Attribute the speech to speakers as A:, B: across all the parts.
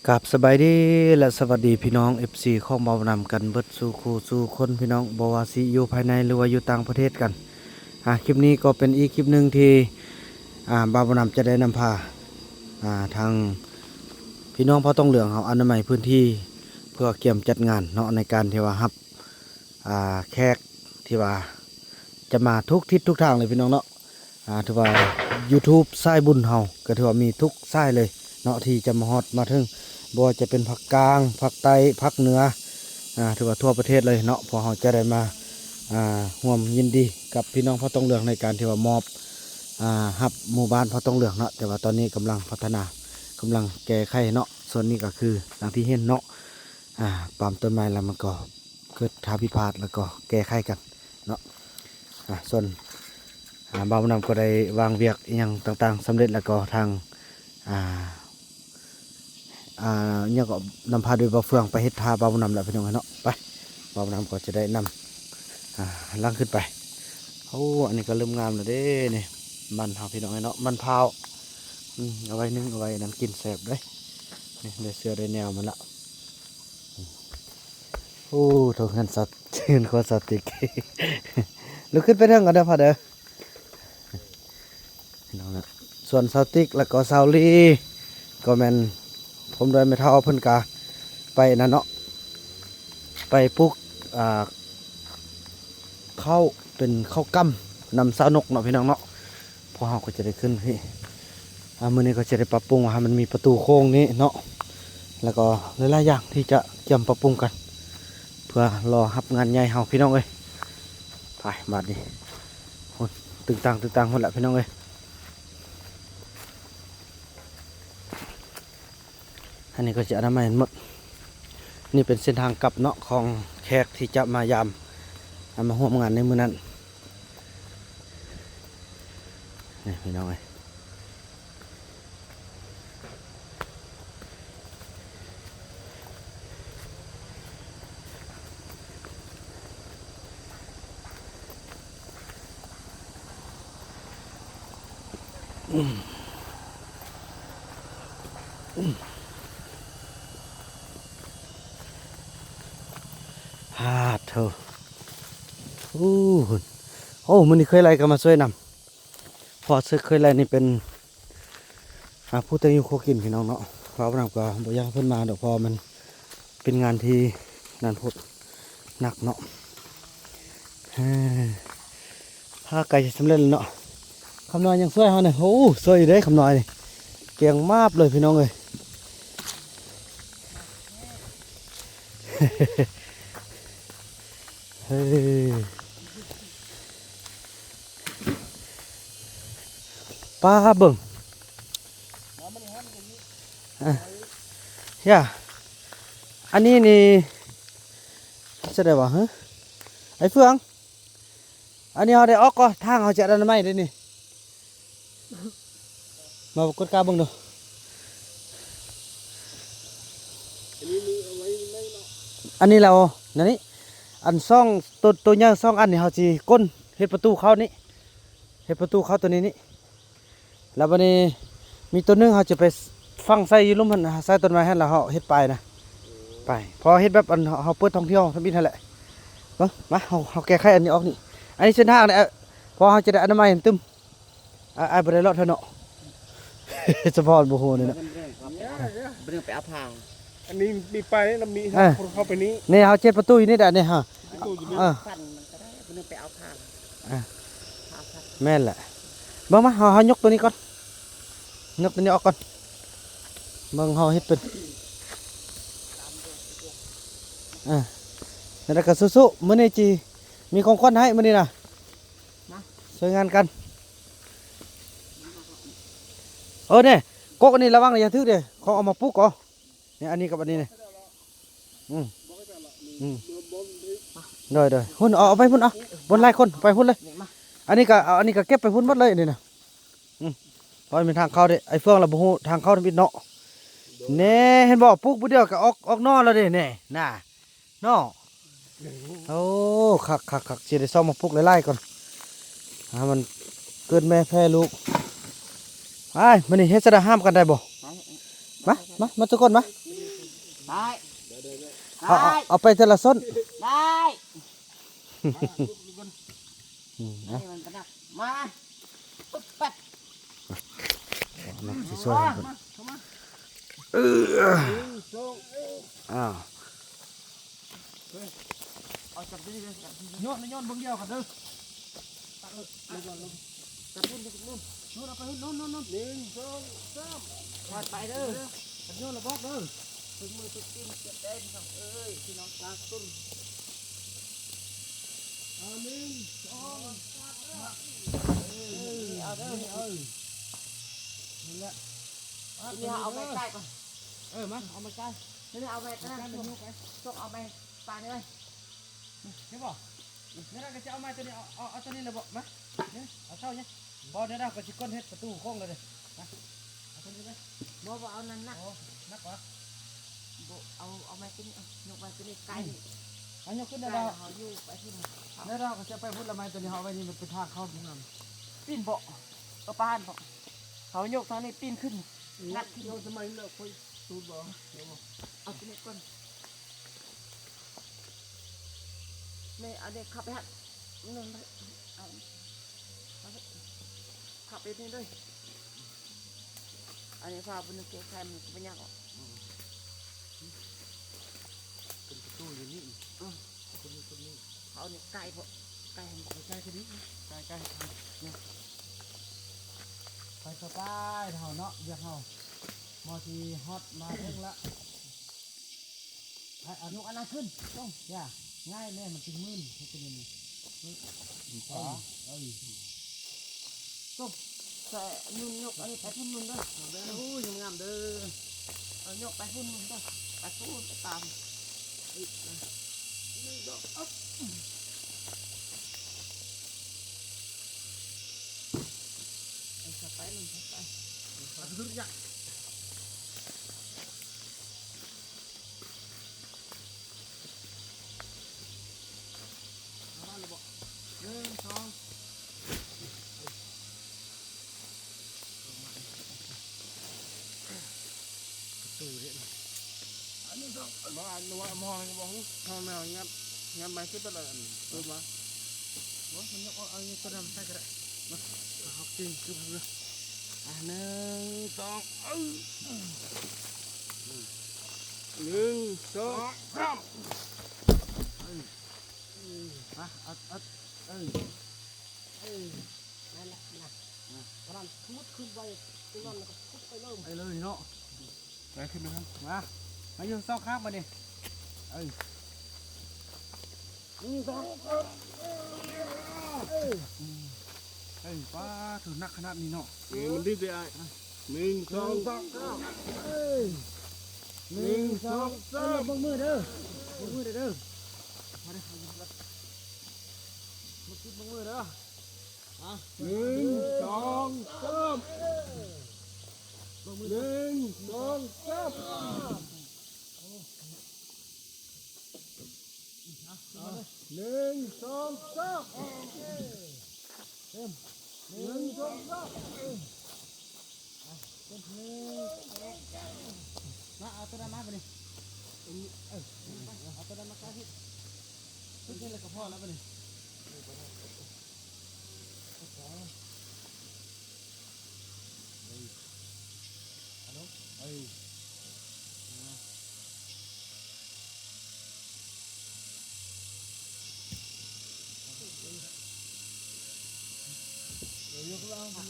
A: กับสบายดีและสวัสดีพี่น้อง FC ของเบานำกันเบิดสู่คู่สู่คนพี่น้องบวาซีอยู่ภายในหรือว่าอยู่ต่างประเทศกันคลิปนี้ก็เป็นอีกคลิปหนึ่งที่เบานำจะได้นำพาทางพี่น้องพ่อต้องเหลืองเขาอนามัยพื้นที่เพื่อเกี่ยมจัดงานเนาะในการที่ว่ารับแขกที่ว่าจะมาทุกทิศทุกทางเลยพี่น้องเนาะถือว่า YouTube สายบุญเฮาก็ถือว่ามีทุกสายเลยเนาะที่จะมาฮอดมาถึงบ่ว่าจะเป็นภาคกลางภาคใต้ภาคเหนือถือว่าทั่วประเทศเลยเนาะพอเฮาจะได้มาร่วมยินดีกับพี่น้องพ่อต้องเหลืองในการที่ว่ามอบรับหมู่บ้านพ่อต้องเหลืองเนาะแต่ว่าตอนนี้กำลังพัฒนากำลังแก้ไขเนาะส่วนนี้ก็คืออย่างที่เห็นเนาะปาล์มต้นไม้แล้วมันก็เกิดทาพิพาทแล้วก็แก้ไขกันเนาะส่วนบ่าวนำก็ได้วางเวียกอหย่างต่างๆสำเร็จแล้วก็ทางเนี่ยก็นำพาโดยบ่าวเฟืองไปเฮ็ดทาบ่าวนำแล้วพี่น้องเนาะไปบ่าวนำก็จะได้นำล่างขึ้นไปโอ้อันนี้ก็เริ่มงามแล้วเด้นี่มันเฮาพี่น้องเนาะมันพร้าวเอาไว้นึ่งเอาไว้น้ำกินแซ่บเด้นี่ได้เสื้อได้แนวมันละโอ้โถเงินสัตว์เงินโคตรสติกลุกขึ้นไปเรื่องกันเด้อพ่อเด้อพี่น้องนะส่วนสติกแล้วก็ซาวลีก็แม่นผมโดยไม่เท่าเพิ่นกาไปนั่นเนาะไปปลูกข้าวเป็นข้าวกั้มนำสาวนกเนาะพี่น้องเนาะพอเราก็จะได้ขึ้นพี่มื้อนี้ก็จะได้ปรับปรุงให้มันมีประตูโค้งนี้เนาะแล้วก็หลายๆอย่างที่จะเตรียมปรับปรุงกันเพื่อรอรับงานใหญ่เฮาพี่น้องเอ้ยไปบาดนี้ตึงตังหมดละพี่น้องเอ้ยอันนี้ก็จะทำให้หมดนี่เป็นเส้นทางกลับเนาะของแขกที่จะมายามมาร่วมงานในมื้อนั้นนี่พี่น้องเอ้ยเธอโอ้มันนี่เคยไล่กันมาช่วยนำพอเคยไล่นี่เป็นผู้แต่อยู่โคกินพี่น้องเนาะเพราะว่าก็บ่อยากเพิ่นมาดอกพอมันเป็นงานที่นานพุดหนักเนาะถ้าไก่สำเร็จเนาะคำน้อยยังช่วยเขาเนี่ยช่วยได้คำน้อยนี่เก่งมากเลยพี่น้องเลยเฮ้ยป้าเบิ่งย่าอันนี้นี่จะได้บ่ฮะไอ้เฟืองอันนี้เขาได้ออกก็ทางเขาจะดันไม่ได้นี่มากดกาเบิ่งดูอันนี้เรานี่อันซ่องตัวเนี้ยซ่องอันนี้เขาจีก้นเฮ็ดประตูเข้านี่เฮ็ดประตูเข้าตัวนี้นี่แล้ววันนี้มีตัวนึงเขาจะไปฟังใส่ยืลุ่มหันใส่ต้นไม้ให้เราเขาเฮ็ดไปนะไปพอเฮ็ดแบบอันเขาเปิดท่องเที่ยวทำบินนั่นแหละมาเขาแก้ไขอันนี้ออกนี่อันนี้เส้นทางเนี่ยพอเขาจะได้อนามัยตึมไอ้บริเลาะเท่าเนาะสปอร์ตบุหัวนี่นะ
B: เรื่องไปเอาพาง
C: อันนี้มีไปนี่เรามีเข้าไปนี้
A: นี่เขาเช็ดประตูอยู่นี่แต่เนี่ยฮะ
B: ฟันมันก็ได้เรื่องไปเอาพาง
A: แม่นแหละบ้างมาเขายกตัวนี้ก่อนยกตัวนี้ออกก่อนบางเขาเฮ็ดเป็นแล้วก็สู้ๆมื้อนี้จีมีของขวัญให้มื้อนี้นะช่วยงานกันเนี่ยกกอันนี้ระวังอย่าถือเด้เขาเอามาปลูกก่อนเนี่ยอันนี้กับอันนี้เนี่ยเด้อหุ่นเอาไปหุ่นเอาบนไล่คนไปหุ่นเลยอันนี้ก็เก็บไปหุ่นหมดเลยนี่นะเพราะเป็นทางเข้าเด้ไอ้เฟืองเราบ่ฮู้ทางเข้าทางบิดเนาะเน่เห็นบ่ปลูกผู้เดียวก็ออกนอแล้วเด้เนี่ยน่ะเนาะคักสิได้ซ่อมมาปลูกไล่ๆก่อนมันเกิดแม่แพ้ลูกไอ้มันนี่เฮ็ดจะได้ห้ามกันได้บ่ มาทุกคนมา
B: ได้
A: เอาไปแต่ละส้น
B: ได้นี่
A: นะ
B: มันเป็นนักมาปุ๊บปัด
A: นะสิช่วยกัน อ้าว
B: เอาจับดีเลย
C: ย้อนเบิ่งเดียวกันเด้อ
B: จับพุ่นจับพุ่น
C: โน่นเอาไปโน่น1 2 3
B: วาดไปเด้อ
C: โน่นละบอกเด้อ
B: ถึงมือถึงตีนเจ็บได้พี่น้องเอ้ยพี่น้องกลางต้น
C: 1 2
B: เอาเด้อ
C: นั่นแหละ
B: นี่เอาไปใกล้ก่อน
C: มาเอามาใกล้
B: นี่เอาไปใกล้ต้องเอาไปปานี่ไว้
C: เห็นบ่เนี่ยเราก็จะเอาไม้ตัวนี้เอาตัวนี้เลยบ่มาเนี่ยเอาเท่านี้พอเดี๋ยวเราก็สิก้นเฮ็ดประตูโค้งเลยนะเอาตัวนี้ไป
B: บ่เอานั่นนัก
C: นักวะ
B: บ่เอาไม้ตัวนี้ยกไม้ตัวนี้ไกล
C: อันนี้ขึ้น
B: ไก
C: ได้
B: ล
C: แล้ว
B: เขาอยู่ไปที่มัน
C: แล้วเราก็จะไปพูดละไม้ตัวนี้เอาไว้นี่มันเป็นทางเข้าถึงนั่น
B: ปีนบ่ก็ปานบ่เขายกทางนี้ปีนขึ้นงัดขึ้น
C: เราทำไมเราค่อยสูดบ่
B: เอาตัวนี้ก่อนไม่เอาเด็กขับไปฮะนั่นไปเอาไปขับไปนี่ด้วยอันนี้พาบุญเกศใครมันเป็นยังอ่ะ
C: เป็นประตูอยู่นี่คนนี้
B: เขาเนี่ยไกลพอไกลเห็นบ่
C: ใกล้ๆคนนี้ใกล้ๆเนี่ยไปสบายเท่าเนาะเดี๋ยวเฮามอทีฮอตมาถึงละเอานุกอันนั้นขึ้นต้องอย่าง่ายแน่มันเป็นมื่นให้เป็นอย่างนี้อ๋อต้ม
B: แต่นุ่นยกอันนี้ไปพุ่นนุ่นด้วย
C: โอ้ยงามเด้อ
B: เอายกไปพุ่นนุ่นด้วยไปพุ่นไปตามไอ้ขับไปนุ่นขับไป
C: เอาขึ้นยัก
B: หนึ่งสอง
C: ตู้เด็ดอันนี้ต้องมาอันนู้นมองมองทางแนวงัดไม้ขึ้นไปเลยตู้มาว่ามันยกเอาเงี้ยก็ได้ใช่ก็ได้มาเอาจริงคือเพื่อ1 2 1 2 3
B: นั่นแหละนะกระดานพุดขึ้นไปตรงนั้นแล้วก็พุดไปเลย
C: ไปเลยเนาะไปขึ้นไปครับมาอยู่ซอกข้างมาดิป้าถือนักขนาดนี้เนาะมันดิ้นได้1 2 3 1 2 3บังมือเด้อบังมือเด้อมาเด้อมาคิดบังมือเด้อ1 2 3 1 2 3 1 2 3 1 2 3มาเอาตัวนั้นมาไปดิเอาตัวนั้นมาใกล้ที่ขึ้นเลยกับพ่อแล้วไปดิยกล่างมา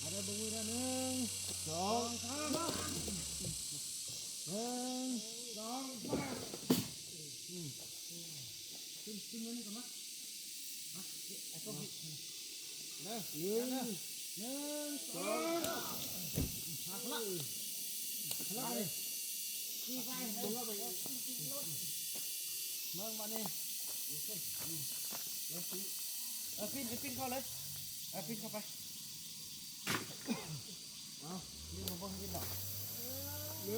C: ada bunyi dah 1 2 3 1 2 3 ขึ้นมานี่ก่อนนะไอ้พวกนี้นะ1 2หักละเลยขี่ไปลงมาไปเมืองมาเนี่ยปิ้นเข้าเลยปิ้นเข้าไปนี่มันบ่กินหรอกนี่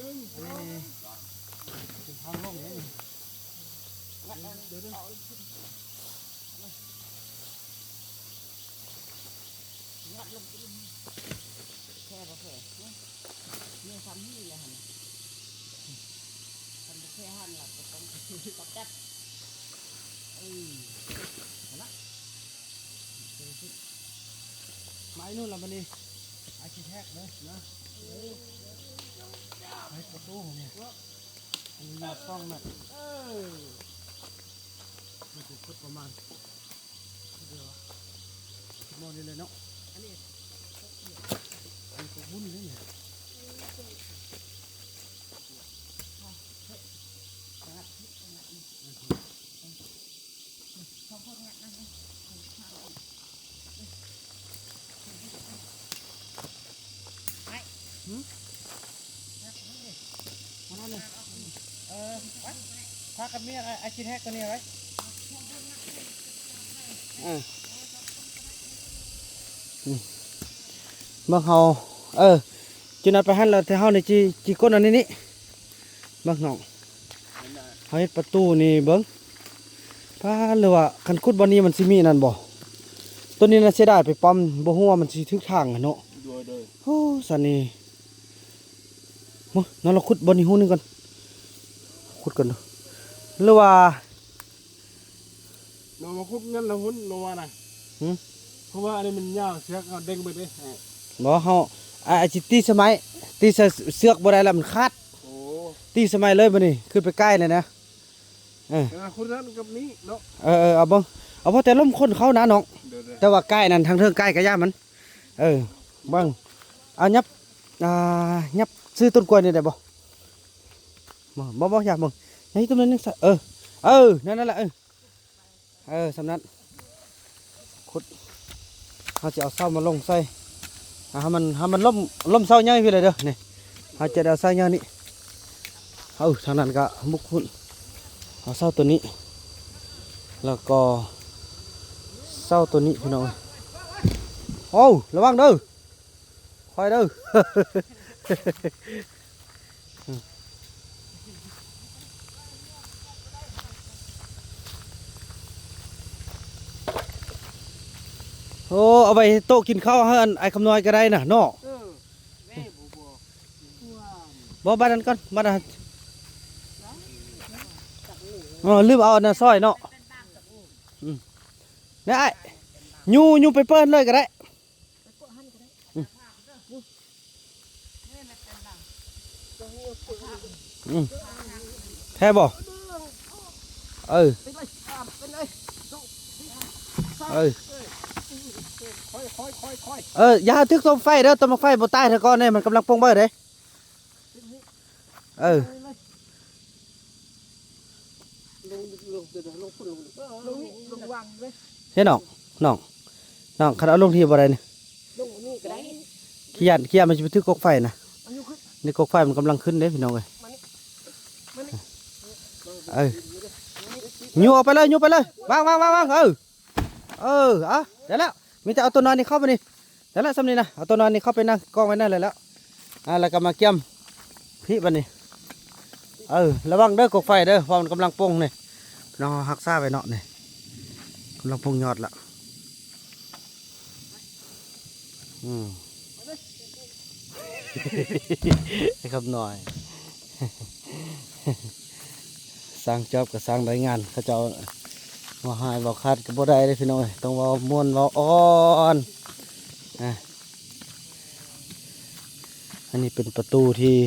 C: เป็นทางลงนี่เดี๋ยว
B: งัดลงแค่บ่แค่เนี่ยทำนี่แหละหั่นทำบ่แค่หั่นล่ะก็ต้องปักจัด
C: ไม้นู่นละมันนี่ไอ้ขี้แทกเลยนะไม้ประตูเนี่ยมีหน้าป้องน่ะมันจะพุดประมาณเดี๋ยวมองนี่เลยเนาะอันนี้ก็บุญเลยเนี่ยมานั่นเลยพากันเมียไอ้ขี้แทกตัวนี้ไว้
A: เบิ่งเฮาจุนัดไปหันแล้วแต่เฮานี่จิก้นอันนี้นี่เบิ่งน้องเฮาเฮ็ดประตูนี่เบิ่งพาหรือว่าคันขุดบ่นี้มันสิมีนั่นบ่ตัวนี้น่ะเสียดายไปปั๊มบ่ฮู้ว่ามันสิถึกทางอะเนาะ
C: โดย
A: โอ้สันนี่มางั้นเราขุดบ่นี้ฮู้นึงก่อนขุดกันเนาะหรือว่า
C: เรามาคุดเงินเราหุ้นเราว่าน่ะเพราะว่าอันนี้มันยาวเสียเอาเด้งไปดิ
A: บ่เฮาจิตีสมัยตีเสือกบ่ได้แล้วมันขาด
C: โอ้
A: ตีสมัยเลยบ่นี่ขึ้นไปใกล้เลยนะ
C: คุดนั้นกับนี้เนาะ
A: เอาเบิ่งเอาพอแต่ล้มคนเขานะน้อง
C: เดี๋ยว
A: แต่ว่าใกล้นั่นทางเทิงใกล้ก็ย่ามันเบิ่งเอายับซื้อต้นกล้วยนี่ได้บ่บ่อยากเบิ่งให้ต้นนั้นนึงนั่นแหละสำนั้นขุดเขาจะเอาเสามาลงใส่ให้มันล่มเสาใหญ่พี่เลยเด้อนี่เขาจะเอาเสาใหญ่นี่ทางนั้นก็มุกหุ่นเอาเสาตัวนี้แล้วก็เสาตัวนี้พี่น้องระวังเด้อคอยเด้อ โอ้เอาไปโต๊ะกินข้าวให้ไอ้คำน้อยก็ได้น่ะเนาะบ่บ้านนั้นก่อนบ้านนั้นลืมเอาอันนั้นซอยเนาะเนี่ยไอ้ยูไปเปิ้ลเลยก็ได้แท้บ่อย่าทึกต้มไฟเด้อต้มไฟบ่ตายเถอะก่อนเนี่ยมันกำลังปงเบิดเด้เฮ้น้องคันเอาลงที่บ่ได้นี่ขี้ยานมันจะไปทึกกกไฟนะนี่กกไฟมันกำลังขึ้นเด้พี่น้องเอ้ยยูออกไปเลยวางเดี๋ยวแล้วมีแต่เอาตัวนอนนี่เข้าไปนี่เดี๋ยวแล้วสำนีนะเอาตัวนอนนี่เข้าไปนั่งกองไว้นั่นเลยแล้วแล้วก็มาเกี่ยมพี่บันนี่ระวังเด้อกกไฟเด้อเพราะมันกำลังปงนี่น้องหักซ่าไปเนาะนี่กำลังปงยอดละให้ครับหน่อยสร้างจอบกับสร้างรายงานเขาจะมาหายบอกคาดกับบ่ได้เลยพี่น้องต้องว่าม้วนว่าอ่อนอันนี้เป็นประตูที่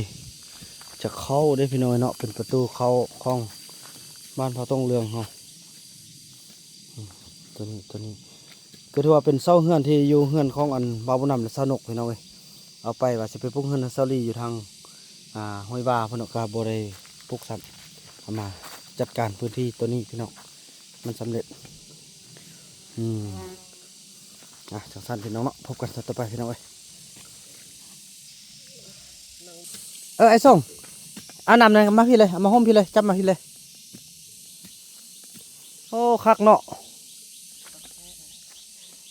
A: จะเข้าได้พี่น้องเนาะเป็นประตูเข้าของบ้านพระต้องเรืองเนาะตัวนี้ก็ถือว่าเป็นเสาเฮือนที่อยู่เฮือนของอันบาวบุญนำและเสาหนกพี่น้องเลยเอาไปว่าจะไปปลูกเฮือนเสาลีอยู่ทางห้วยบาพนกาบริปลูกสัตว์เอามาจัดการพื้นที่ตัวนี้พี่น้องมันสำเร็จจังสันพี่น้องเนาะพบกันต่อไปพี่น้องไอ้ส่งเอานำเลยมาพี่เลยเอามาห้อมพี่เลยจับมาพี่เลยโอ้คักเนาะ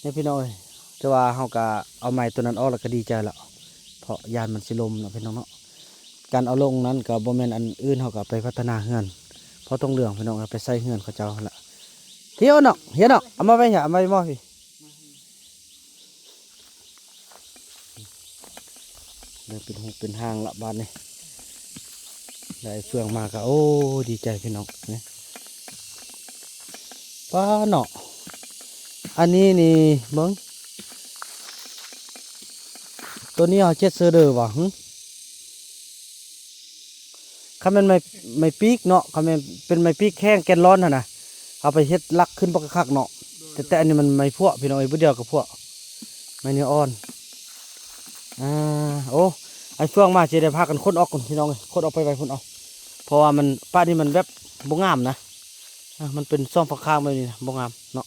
A: นี่พี่น้องจะว่าเฮากะเอาไม้ตัวนั้นออกแล้วก็ดีใจละเพราะยานมันสิลมเนาะพี่น้องเนาะการเอาลงนั้นกับโบแมนอันอื่นเฮาก็ไปพัฒนาเฮือนเพราะต้องเรื่องพี่น้องไปใส่เฮือนเขาเจ้าละเที่ยวเนาะเห็นเนาะเอามาไว้เอามาไว้พี่ เลยเป็นหูเป็นหางละบาดนี่ได้เฟืองมาก็โอ้ดีใจพี่น้องเนี่ยป้าเนาะอันนี้นี่เบิ้งตัวนี้เอาเจ็ดเสือเด้อวะหึคำเป็นไม่ปีกเนาะคำเป็นไม่ปีกแข้งแกนร้อนน่ะนะเอาไปเฮ็ดลักขึ้นปกคักเนาะแต่อันนี้มันไม่พวกพี่น้องไอ้บุเดียวกับพวกไม่เนื้ออ่อนโอ้ไอ้เฟืองมาจะได้พากันค้นออกก่อนพี่น้องเลยค้นออกไปคนเอาเพราะว่ามันป้านี่มันแบบบ่งามนะมันเป็นซ่อมฝักข้างแบบนี้นะบ่งามเนาะ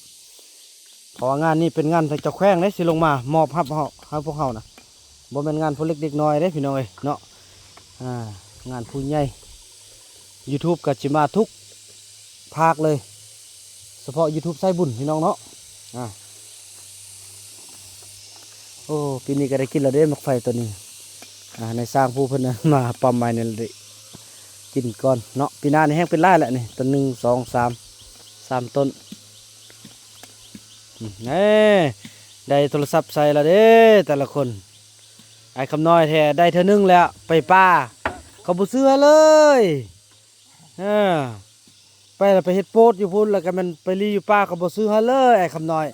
A: เพราะว่างานนี้เป็นงานเจ้าแข้งเลยสิลงมามอบให้พวกเขานะบ่เป็นงานผู้เล็กเด็กน้อยเด้พี่น้องเลยเนาะงานผู้ใหญ่ YouTube กับจิมาทุกภาคเลยเฉพาะ YouTube ไส้บุญพี่น้องเนาะโอ้ปีนี้ก็ได้กินแล้วเด้มักไฟตัวนี้ในสร้างผู้เพิ่นนะมาปั๊มไม้นี่เลยกินก่อนเนาะปีหน้านี่แห้งเป็นไร่แหละนี่ต้น1 2 3ต้นนี่ได้โทรศัพท์ใส่แล้วเด้แต่ละคนไอ้คำน้อยแท้ได้เท่านึงแล้วไปป้าเขาบ่เชื่อเลยไปแล้วไปเฮ็ดโพสต์อยู่พุ่นแล้วก็มันไปรีอยู่ป้าเขาบ่ซื้อให้เลยไอ้คำน้อย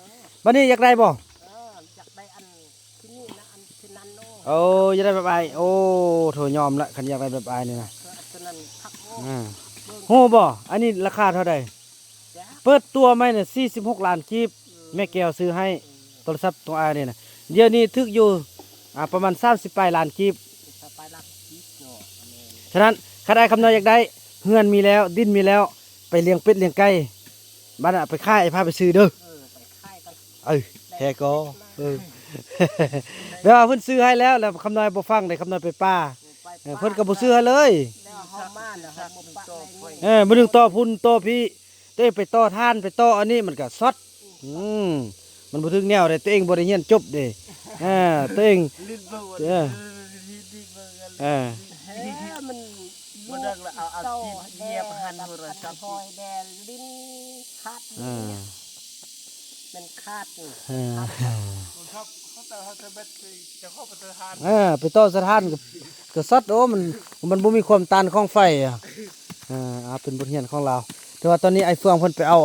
A: บัดนี้อยากได้บ่
B: อยากได้อันที่นี่นะอันที่นั่นโน่
A: โอ้อยากได้แบบไอ้โอ้โถยอมละคันอยากได้แบบไอ้นี่นะ
B: ที่นั่นพักโง่
A: โหบ่อันนี้ราคาเท่าใดเปิดตัวไหมเนี่ย46 ล้านกีบแม่แก้วซื้อให้โทรศัพท์ตัวไอ้นี่นะเดี๋ยวนี้ถึกอยู่ประมาณ30ปลายล้านกีบ
B: ไปรักชีสเนาะ
A: ฉะนั้นข้าได้คำน้อยอยากได้เฮือนมีแล้วดินมีแล้วไปเลี้ยงเป็ดเลี้ยงไก่บ้านไปค่ายพาไปซื้อเด้อ
B: ไปค่ายกัน
A: แฮก็เดี๋ยวเพิ่นซื้อให้แล้วคำน้อยบ่ฟังได้คำน้อยไปป้าเพิ่นก็บ่ซื้อให้เลย
B: แล้วเฮามาแล้วเฮาบ่ปะเลย
A: มื้อนึงต่อพุ่นต่อพี่ตัวเองไปต่อท่านไปต่ออันนี้มันก็ซอดมันบ่ถึงแนวเด้ตัวเองบ่ได้เรียนจบเด้ตัวเอง
B: มันดังแล้วเอาเยียบหันโทรศัพท์หอยแดงลิ้นคาดมันคาดนี่
C: เขาจะเบ็ดจะเข้าไปสถาน
A: ไปต่อสถานก็ซอดโอ้มันบ่มีความต้านของไฟเป็นบทเรียนของเราแต่ว่าตอนนี้ไอ้เฟืองเพิ่นไปเอา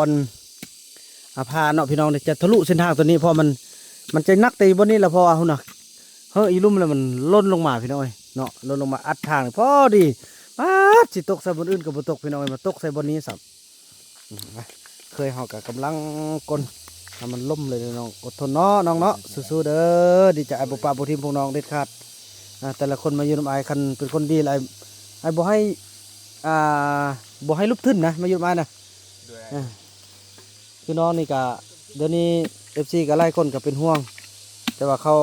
A: พาเนาะพี่น้องจะทะลุเส้นทางตัวนี้เพราะมันจะนักตีบนนี้แล้วพอหุ่นน่ะอีลุ่มแล้วมันล่นลงมาพี่น้องเนาะล่นลงมาอัดทางพอดีสิตกใส่บนอื่นก็บ่ตกพี่น้องมาตกใส่บนนี้สับเคยเฮาก็กำลังกลให้มันล่มเลยน้องอดทนเนาะน้องเนาะสู้ๆเด้อดีใจไอ้บ่ปะบ่ทิมพวกน้องเด็ดขาดแต่ละคนมาอยู่นำไอ้คันเป็นคนดีไอ้บ่ให้บ่ให้ลุกขึ้นนะมาอยู่มานะคือน้องนี่ก็เดี๋ยวนี้ FC ก็หลายคนก็เป็นห่วงแต่ว่าเขา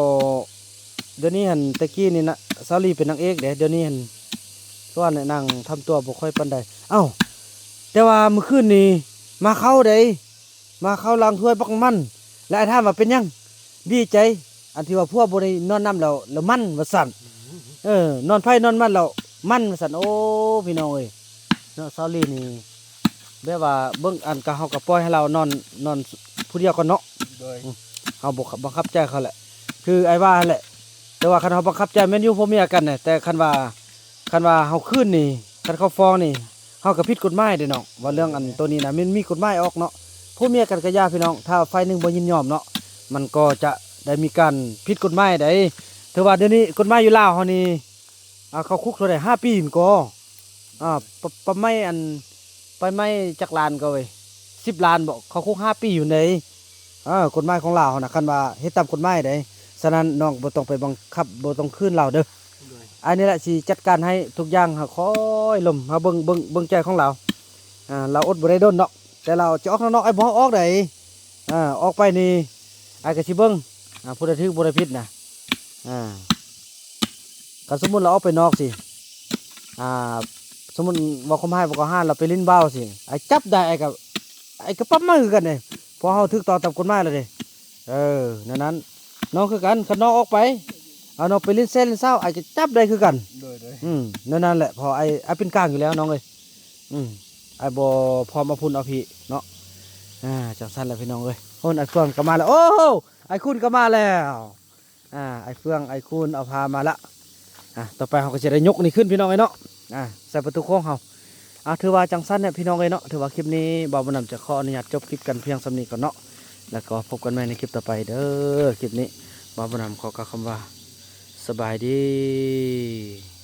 A: เดี๋ยวนี้หันตะกี้นี่นะซาลีเป็นนางเอกเดี๋ยวนี้หันส่วนนางทำตัวบ่ค่อยปานใดแต่ว่าเมื่อคืนนี้มาเข้าล้างถ้วยปักมันและไอ้ท่าว่าเป็นยังดีใจอันที่ว่าพวกบ่ได้นอนน้ำแล้วมันว่าสั่นนอนไผนอนมันแล้วมันว่าสั่นโอ้พี่น้องเอ้ยเนาะซาลีนี่แบบว่าเบิ่งอันก็เฮาก็ปล่อยให้เรานอนผู้เดียวก่อนเนาะเฮาบ่บังคับใจเขาแหละคือไอ้ว่าแหละแต่ว่าคันเฮาบังคับใจแม่นอยู่พ่อเมียกันน่ะแต่คันว่าเฮาคืนนี่คันเขาฟ้องนี่เฮาก็ผิดกฎหมายเด้เนาะว่าเรื่องอันตัวนี้น่ะมันมีกฎหมายออกเนาะพ่อเมียกันก็ย่าพี่น้องถ้าฝ่ายหนึงบ่ยินยอมเนาะมันก็จะได้มีการผิดกฎหมายได้ถือว่าเดี๋ยวนี้กฎหมายอยู่ลาวเฮานี่เข้าคุกเท่าใด5 ปีก็ปะไม่ไปไม่จักล้านก็เว้ย10 ล้านบ่เขาคุก5 ปีอยู่ในกฎหมายของลาวนะคันว่าเฮ็ดตามกฎหมายได้ฉะนั้นน้องบ่ต้องไปบังคับบ่ต้องคืนเราเด้ออันนี้แหละสิจัดการให้ทุกอย่างคอยลมเบิ่งใจของเราเราอดบ่ได้ดนเนาะแต่เราจะออกข้างนอกไอ้บ่ออกได้ออกไปนี่ไอ้ก็สิเบิ่งผู้ใดถือบ่ได้ผิดนะก็สมมุติเราออกไปนอกสิสมมุติว่าคมให้บ่ก็ห้านเราไปลิ้นเบ้าสิไอ้จับได้ไอ้ก็ปั๊บมือกันนี่พอเฮาถูกต่อตามกฎหมายแล้วเด้นั้นน้องคือกันคันน้องออกไปเอาน้องไปลิ้นเส้นลิ้นเศร้าไอ้จะจับได้คือกันนั่นแหละพอไอ้เป็นกลางอยู่แล้วน้องเอ้ยไอ้บ่พร้อมเอาพุ่นเอาพี่เนาะจังซั่นแหละพี่น้องเอ้ยโหนไอ้เฟืองก็มาแล้วโอ้ไอ้คุณก็มาแล้วไอ้เฟืองไอ้คุณเอาพามาละ ต่อไปเราก็จะได้ยกนี่ขึ้นพี่น้องเอ้ยเนาะใส่ประตูโค้งเราถือว่าจังสั้นเนี่ยพี่น้องเอ้ยเนาะถือว่าคลิปนี้บ่าวบุญนำจะขออนุญาตจบคลิปกันเพียงสำนี้ก่อนเนาะแล้วก็พบกันใหม่ในคลิปต่อไปเด้อคลิปนี้บ่าวบุญนำขอกล่าวคำว่าสบายดี